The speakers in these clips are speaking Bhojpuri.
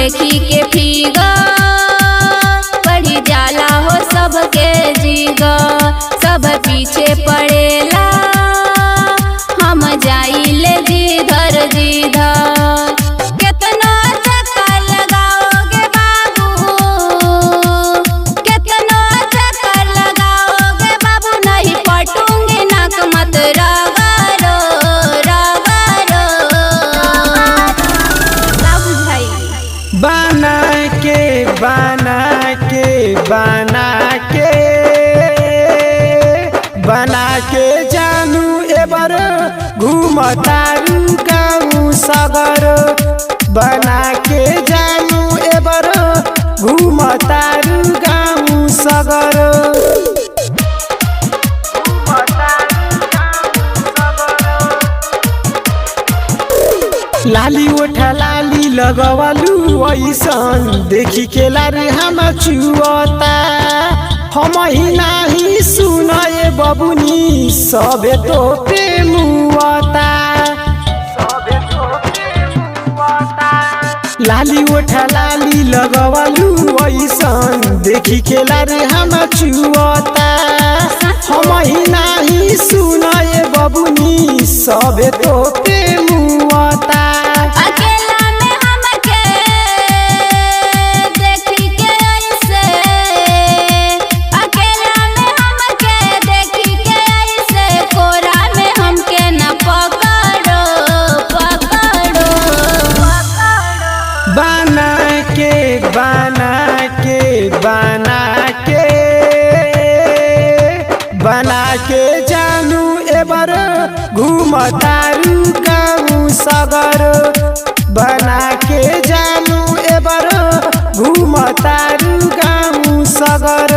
देखी के फीगा बढ़ी जाला हो सबके जीगा, सब पीछे पड़ेला हम जाइले जिधर जिधर। कितना चक्कर लगाओगे बाबू, कितना चक्कर लगाओगे बाबू, नहीं पटूंगी नाक मत रगड़ो रगड़ो। बाबू भाई बना के बना के बना के बना के जानू एबर घूमतारू गाँव सगर, बना के जानू एबर घूमतारू गाँव सगर। लाली ओठा लाली लगवालू ऐसन देखी के लारे हम चुअता, हम ही नाही सुनाए बबुनी सबे तो प्रेमुआता। लाली ओठा लाली लगवालू ऐसन देखी के लारे हम चुअता, हम ही नाही सुनाए बबुनी सबे तो प्रेमुआता। अकेला में हमके देखी के ऐसे, अकेला में हमके देखी के ऐसे, कोरा में हमके न पकड़ो पकड़ो पकड़ो। बना के बना के बना के बना के जानू एबर घूमतारू गाँव सगर, बना के जानू एबर घूमतारू गाँव सगर।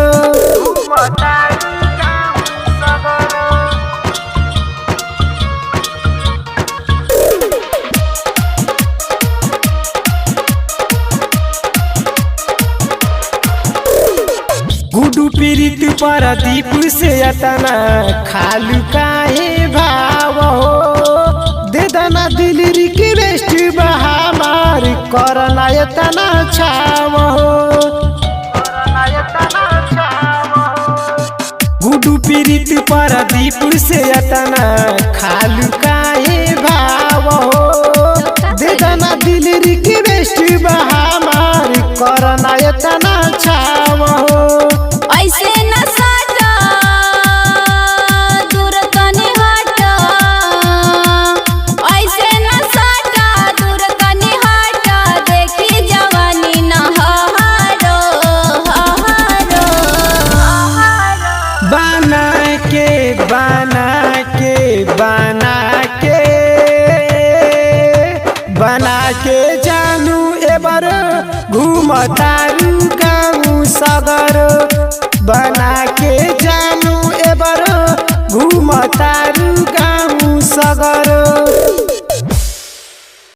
गुडू पीड़ित परदीप से अतना खालू काहे भाव हो, दे दना दिल रिक्वेस्ट बहामार करना एतना छाव हो। गुडू पीड़ित परदीप से अतना खालू काहे भाव हो, दे दना दिल रिक्वेस्ट बहामार करना एतना छाव हो। ऐसे न सटा दूर तनी हटा, ऐसे न सटा दूर तनी हटा, देखी जवानी न हहारो हहारो हहारो। बना के बना के बना के बना के जानू एबर घूमतारू गाँव सगर, बना के